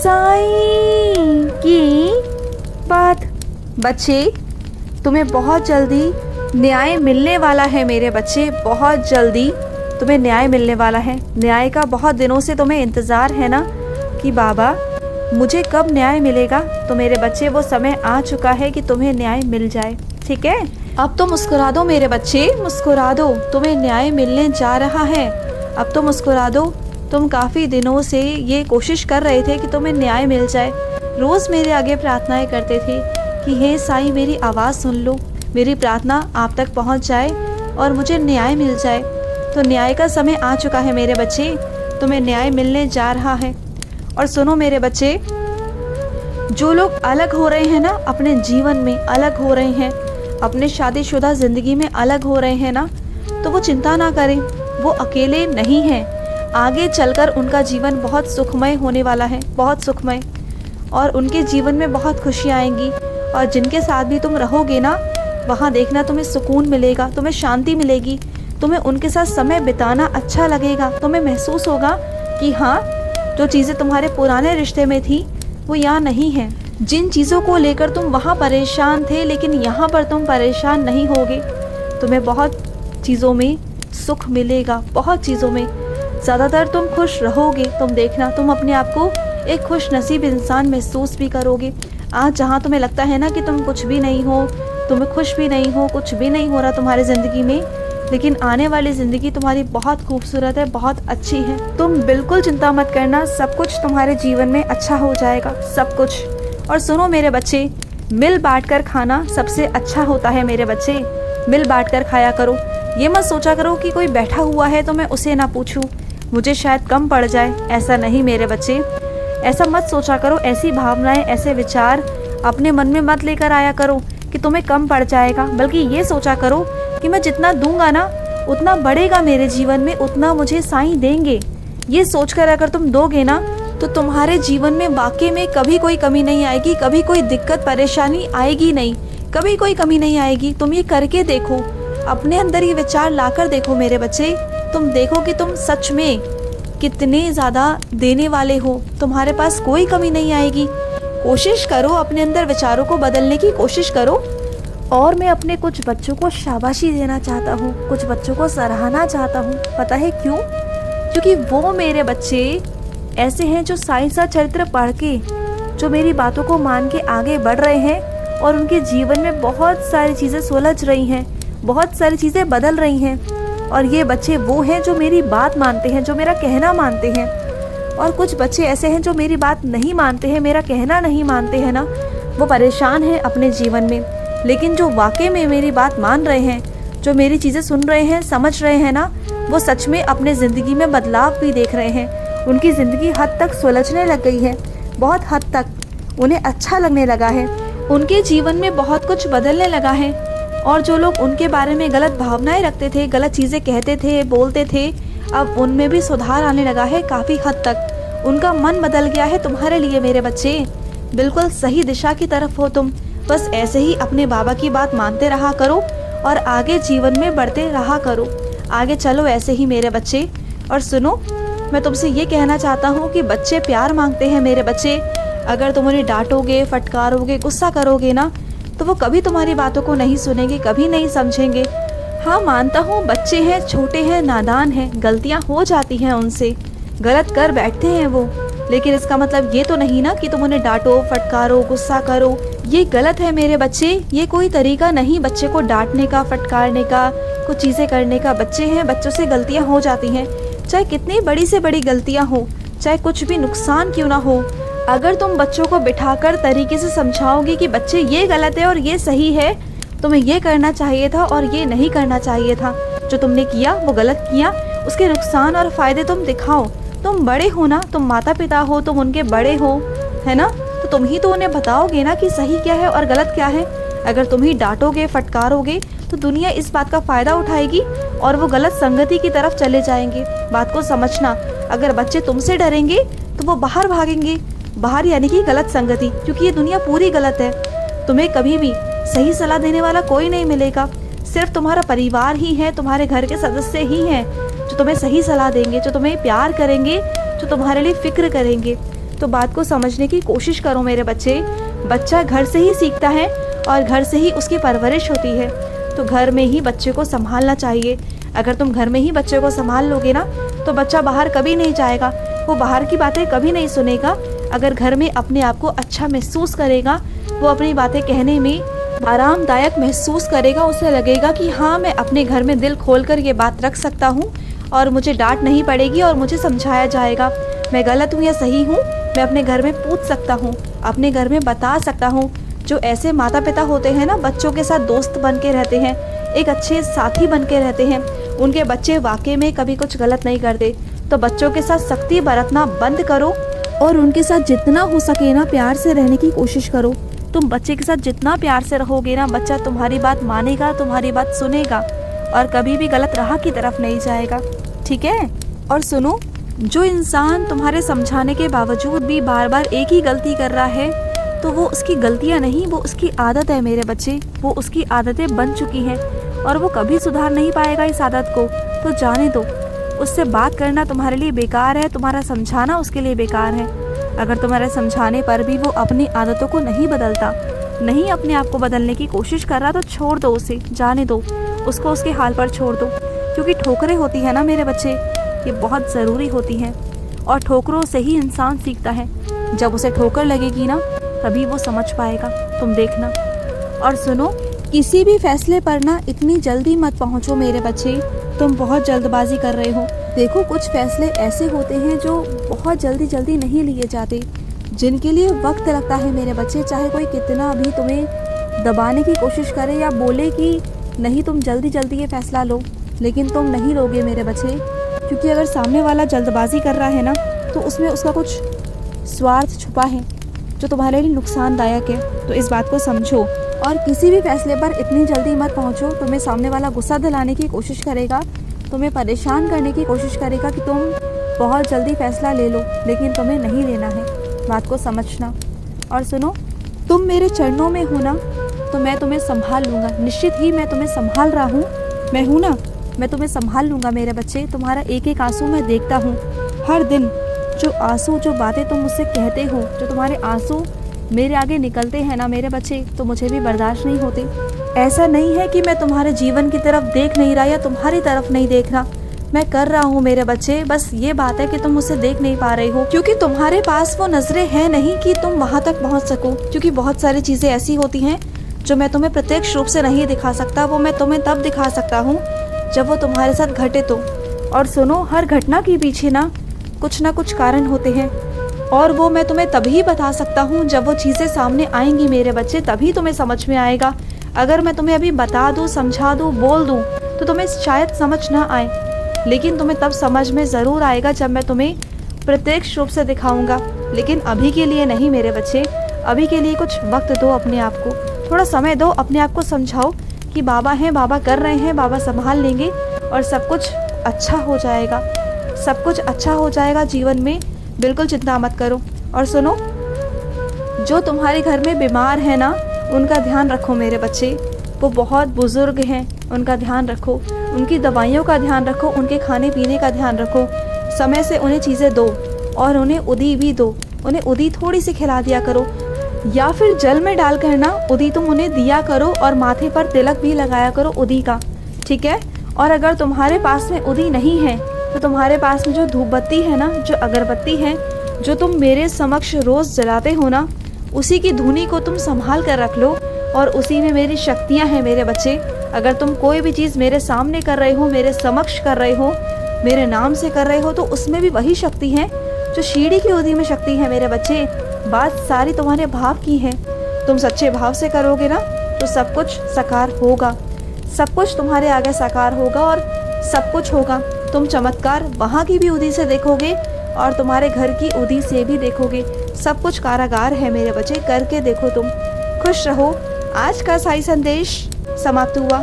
साईं की बात। बच्चे, तुम्हें बहुत जल्दी न्याय मिलने वाला है मेरे बच्चे, बहुत जल्दी तुम्हें न्याय मिलने वाला है। न्याय का बहुत दिनों से तुम्हें इंतज़ार है ना कि बाबा मुझे कब न्याय मिलेगा। तो मेरे बच्चे वो समय आ चुका है कि तुम्हें न्याय मिल जाए, ठीक है। अब तो मुस्कुरा दो मेरे बच्चे, मुस्कुरा दो, तुम्हें न्याय मिलने जा रहा है। अब तो मुस्कुरा दो। तुम काफ़ी दिनों से ये कोशिश कर रहे थे कि तुम्हें न्याय मिल जाए। रोज़ मेरे आगे प्रार्थनाएं करते थे कि हे साईं मेरी आवाज़ सुन लो, मेरी प्रार्थना आप तक पहुंच जाए और मुझे न्याय मिल जाए। तो न्याय का समय आ चुका है मेरे बच्चे, तुम्हें न्याय मिलने जा रहा है। और सुनो मेरे बच्चे, जो लोग अलग हो रहे हैं ना, अपने जीवन में अलग हो रहे हैं, अपने शादीशुदा ज़िंदगी में अलग हो रहे हैं ना, तो वो चिंता ना करें, वो अकेले नहीं हैं। आगे चलकर उनका जीवन बहुत सुखमय होने वाला है, बहुत सुखमय, और उनके जीवन में बहुत खुशियाँ आएंगी। और जिनके साथ भी तुम रहोगे ना, वहाँ देखना तुम्हें सुकून मिलेगा, तुम्हें शांति मिलेगी, तुम्हें उनके साथ समय बिताना अच्छा लगेगा। तुम्हें महसूस होगा कि हाँ, जो चीज़ें तुम्हारे पुराने रिश्ते में थी वो यहाँ नहीं हैं। जिन चीज़ों को लेकर तुम वहाँ परेशान थे, लेकिन यहाँ पर तुम परेशान नहीं होगे। तुम्हें बहुत चीज़ों में सुख मिलेगा, बहुत चीज़ों में, ज़्यादातर तुम खुश रहोगे। तुम देखना, तुम अपने आप को एक खुश नसीब इंसान महसूस भी करोगे। आज जहाँ तुम्हें लगता है ना कि तुम कुछ भी नहीं हो, तुम्हें खुश भी नहीं हो, कुछ भी नहीं हो रहा तुम्हारी ज़िंदगी में, लेकिन आने वाली ज़िंदगी तुम्हारी बहुत खूबसूरत है, बहुत अच्छी है। तुम बिल्कुल चिंता मत करना, सब कुछ तुम्हारे जीवन में अच्छा हो जाएगा, सब कुछ। और सुनो मेरे बच्चे, मिल बांट कर खाना सबसे अच्छा होता है मेरे बच्चे, मिल बांट कर खाया करो। ये मत सोचा करो कि कोई बैठा हुआ है तो मैं उसे ना पूछूं, मुझे शायद कम पड़ जाए, ऐसा नहीं मेरे बच्चे, ऐसा मत सोचा करो। ऐसी भावनाएं, ऐसे विचार अपने मन में मत लेकर आया करो कि तुम्हें कम पड़ जाएगा, बल्कि ये सोचा करो कि मैं जितना दूंगा ना उतना बढ़ेगा मेरे जीवन में, उतना मुझे साईं देंगे। ये सोचकर अगर तुम दोगे ना, तो तुम्हारे जीवन में वाकई में कभी कोई कमी नहीं आएगी, कभी कोई दिक्कत परेशानी आएगी नहीं, कभी कोई कमी नहीं आएगी। तुम ये करके देखो, अपने अंदर ये विचार लाकर देखो मेरे बच्चे, तुम देखो कि तुम सच में कितने ज़्यादा देने वाले हो, तुम्हारे पास कोई कमी नहीं आएगी। कोशिश करो, अपने अंदर विचारों को बदलने की कोशिश करो। और मैं अपने कुछ बच्चों को शाबाशी देना चाहता हूँ, कुछ बच्चों को सराहना चाहता हूँ। पता है क्यों? क्योंकि वो मेरे बच्चे ऐसे हैं जो साईं सा चरित्र पढ़ के, जो मेरी बातों को मान के आगे बढ़ रहे हैं और उनके जीवन में बहुत सारी चीज़ें सुलझ रही हैं, बहुत सारी चीज़ें बदल रही हैं। और ये बच्चे वो हैं जो मेरी बात मानते हैं, जो मेरा कहना मानते हैं। और कुछ बच्चे ऐसे हैं जो मेरी बात नहीं मानते हैं, मेरा कहना नहीं मानते हैं ना, वो परेशान हैं अपने जीवन में। लेकिन जो वाकई में मेरी बात मान रहे हैं, जो मेरी चीज़ें सुन रहे हैं, समझ रहे हैं ना, वो सच में अपने ज़िंदगी में बदलाव भी देख रहे हैं। उनकी ज़िंदगी हद तक सुलझने लग गई है, बहुत हद तक उन्हें अच्छा लगने लगा है, उनके जीवन में बहुत कुछ बदलने लगा है। और जो लोग उनके बारे में गलत भावनाएं रखते थे, गलत चीज़ें कहते थे, बोलते थे, अब उनमें भी सुधार आने लगा है काफ़ी हद तक। उनका मन बदल गया है तुम्हारे लिए मेरे बच्चे। बिल्कुल सही दिशा की तरफ हो तुम। बस ऐसे ही अपने बाबा की बात मानते रहा करो और आगे जीवन में बढ़ते रहा करो। आगे चलो ऐसे ही मेरे बच्चे। और सुनो, मैं तुमसे ये कहना चाहता हूँ कि बच्चे प्यार मांगते हैं मेरे बच्चे। अगर तुम उन्हें डांटोगे, फटकारोगे, गुस्सा करोगे ना, तो वो कभी तुम्हारी बातों को नहीं सुनेंगे, कभी नहीं समझेंगे। हाँ, मानता हूँ बच्चे हैं, छोटे हैं, नादान हैं, गलतियाँ हो जाती हैं उनसे, गलत कर बैठते हैं वो, लेकिन इसका मतलब ये तो नहीं ना कि तुम उन्हें डांटो, फटकारो, गुस्सा करो। ये गलत है मेरे बच्चे, ये कोई तरीका नहीं बच्चे को डांटने का, फटकारने का, कुछ चीज़ें करने का। बच्चे हैं, बच्चों से गलतियाँ हो जाती हैं, चाहे कितनी बड़ी से बड़ी गलतियाँ हो, चाहे कुछ भी नुकसान क्यों ना हो। अगर तुम बच्चों को बिठाकर तरीके से समझाओगे कि बच्चे ये गलत है और ये सही है, तुम्हें ये करना चाहिए था और ये नहीं करना चाहिए था, जो तुमने किया वो गलत किया, उसके नुकसान और फ़ायदे तुम दिखाओ। तुम बड़े हो ना, तुम माता पिता हो, तुम उनके बड़े हो, है ना, तो तुम ही तो उन्हें बताओगे ना कि सही क्या है और गलत क्या है। अगर तुम ही डांटोगे, फटकारोगे, तो दुनिया इस बात का फ़ायदा उठाएगी और वो गलत संगति की तरफ चले जाएंगे। बात को समझना, अगर बच्चे तुमसे डरेंगे तो वो बाहर भागेंगे, बाहर यानी कि गलत संगति, क्योंकि ये दुनिया पूरी गलत है। तुम्हें कभी भी सही सलाह देने वाला कोई नहीं मिलेगा, सिर्फ तुम्हारा परिवार ही है, तुम्हारे घर के सदस्य ही हैं जो तुम्हें सही सलाह देंगे, जो तुम्हें प्यार करेंगे, जो तुम्हारे लिए फिक्र करेंगे। तो बात को समझने की कोशिश करो मेरे बच्चे। बच्चा घर से ही सीखता है और घर से ही उसकी परवरिश होती है। तो घर में ही बच्चे को संभालना चाहिए। अगर तुम घर में ही बच्चे को संभाल लोगे ना तो बच्चा बाहर कभी नहीं जाएगा, वो बाहर की बातें कभी नहीं सुनेगा। अगर घर में अपने आप को अच्छा महसूस करेगा, वो अपनी बातें कहने में आरामदायक महसूस करेगा, उसे लगेगा कि हाँ मैं अपने घर में दिल खोलकर ये बात रख सकता हूँ और मुझे डांट नहीं पड़ेगी और मुझे समझाया जाएगा। मैं गलत हूँ या सही हूँ मैं अपने घर में पूछ सकता हूँ, अपने घर में बता सकता हूँ। जो ऐसे माता पिता होते हैं ना, बच्चों के साथ दोस्त बन के रहते हैं, एक अच्छे साथी बन के रहते हैं, उनके बच्चे वाकई में कभी कुछ गलत नहीं करते। तो बच्चों के साथ सख्ती बरतना बंद करो और उनके साथ जितना हो सके ना प्यार से रहने की कोशिश करो। तुम बच्चे के साथ जितना प्यार से रहोगे ना, बच्चा तुम्हारी बात मानेगा, तुम्हारी बात सुनेगा और कभी भी गलत राह की तरफ नहीं जाएगा, ठीक है। और सुनो, जो इंसान तुम्हारे समझाने के बावजूद भी बार बार एक ही गलती कर रहा है, तो वो उसकी गलतियां नहीं, वो उसकी आदत है मेरे बच्चे। वो उसकी आदतें बन चुकी हैं और वो कभी सुधार नहीं पाएगा इस आदत को। तो जाने दो, उससे बात करना तुम्हारे लिए बेकार है, तुम्हारा समझाना उसके लिए बेकार है। अगर तुम्हारे समझाने पर भी वो अपनी आदतों को नहीं बदलता, नहीं अपने आप को बदलने की कोशिश कर रहा, तो छोड़ दो उसे, जाने दो उसको, उसके हाल पर छोड़ दो। क्योंकि ठोकरें होती है ना मेरे बच्चे, ये बहुत ज़रूरी होती हैं और ठोकरों से ही इंसान सीखता है। जब उसे ठोकर लगेगी ना तभी वो समझ पाएगा, तुम देखना। और सुनो, किसी भी फैसले पर ना इतनी जल्दी मत पहुंचो मेरे बच्चे, तुम बहुत जल्दबाजी कर रहे हो। देखो, कुछ फैसले ऐसे होते हैं जो बहुत जल्दी नहीं लिए जाते, जिनके लिए वक्त लगता है मेरे बच्चे। चाहे कोई कितना भी तुम्हें दबाने की कोशिश करे या बोले कि नहीं तुम जल्दी ये फैसला लो, लेकिन तुम नहीं लोगे मेरे बच्चे। क्योंकि अगर सामने वाला जल्दबाजी कर रहा है ना तो उसमें उसका कुछ स्वार्थ छुपा है जो तुम्हारे लिए नुकसानदायक है। तो इस बात को समझो और किसी भी फैसले पर इतनी जल्दी मत पहुंचो। तुम्हें सामने वाला गुस्सा दिलाने की कोशिश करेगा, तुम्हें परेशान करने की कोशिश करेगा कि तुम बहुत जल्दी फैसला ले लो, लेकिन तुम्हें नहीं लेना है। बात को समझना। और सुनो, तुम मेरे चरणों में हो ना तो मैं तुम्हें संभाल लूँगा, निश्चित ही मैं तुम्हें संभाल रहा हूँ। मैं हूँ ना, मैं तुम्हें संभाल लूँगा मेरे बच्चे। तुम्हारा एक एक आंसू मैं देखता हूँ हर दिन। जो आंसू, जो बातें तुम मुझसे कहते हो, जो तुम्हारे आंसू मेरे आगे निकलते हैं ना मेरे बच्चे, तो मुझे भी बर्दाश्त नहीं होते। ऐसा नहीं है कि मैं तुम्हारे जीवन की तरफ देख नहीं रहा या तुम्हारी तरफ नहीं देख रहा, मैं कर रहा हूँ मेरे बच्चे। बस ये बात है कि तुम मुझसे देख नहीं पा रहे हो, क्योंकि तुम्हारे पास वो नजरें हैं नहीं कि तुम वहाँ तक पहुँच सको। क्योंकि बहुत सारी चीज़ें ऐसी होती हैं जो मैं तुम्हें प्रत्यक्ष रूप से नहीं दिखा सकता, वो मैं तुम्हें तब दिखा सकता हूँ जब वो तुम्हारे साथ घटे तो। और सुनो, हर घटना के पीछे ना कुछ कारण होते हैं और वो मैं तुम्हें तभी बता सकता हूँ जब वो चीज़ें सामने आएंगी मेरे बच्चे, तभी तुम्हें समझ में आएगा। अगर मैं तुम्हें अभी बता दूँ, समझा दूँ, बोल दूँ तो तुम्हें शायद समझ ना आए, लेकिन तुम्हें तब समझ में ज़रूर आएगा जब मैं तुम्हें प्रत्यक्ष रूप से दिखाऊंगा। लेकिन अभी के लिए नहीं मेरे बच्चे, अभी के लिए कुछ वक्त दो अपने आप को, थोड़ा समय दो, अपने आप को समझाओ कि बाबा हैं, बाबा कर रहे हैं, बाबा संभाल लेंगे और सब कुछ अच्छा हो जाएगा, सब कुछ अच्छा हो जाएगा जीवन में। बिल्कुल चिंता मत करो। और सुनो, जो तुम्हारे घर में बीमार है ना, उनका ध्यान रखो मेरे बच्चे। वो बहुत बुजुर्ग हैं, उनका ध्यान रखो, उनकी दवाइयों का ध्यान रखो, उनके खाने पीने का ध्यान रखो, समय से उन्हें चीज़ें दो और उन्हें उदी भी दो। उन्हें उदी थोड़ी सी खिला दिया करो या फिर जल में डाल कर ना उदी तुम उन्हें दिया करो और माथे पर तिलक भी लगाया करो उदी का, ठीक है। और अगर तुम्हारे पास में उदी नहीं है तो तुम्हारे पास में जो धूप बत्ती है ना, जो अगरबत्ती है, जो तुम मेरे समक्ष रोज़ जलाते हो ना, उसी की धुनी को तुम संभाल कर रख लो और उसी में मेरी शक्तियाँ हैं मेरे बच्चे। अगर तुम कोई भी चीज़ मेरे सामने कर रहे हो, मेरे समक्ष कर रहे हो, मेरे नाम से कर रहे हो, तो उसमें भी वही शक्ति है जो शीढ़ी की उदी में शक्ति है मेरे बच्चे। बात सारी तुम्हारे भाव की है। तुम सच्चे भाव से करोगे ना तो सब कुछ साकार होगा, सब कुछ तुम्हारे आगे साकार होगा और सब कुछ होगा। तुम चमत्कार वहाँ की भी उदी से देखोगे और तुम्हारे घर की उदी से भी देखोगे। सब कुछ कारागार है मेरे बच्चे, करके देखो तुम। खुश रहो। आज का साई संदेश समाप्त हुआ।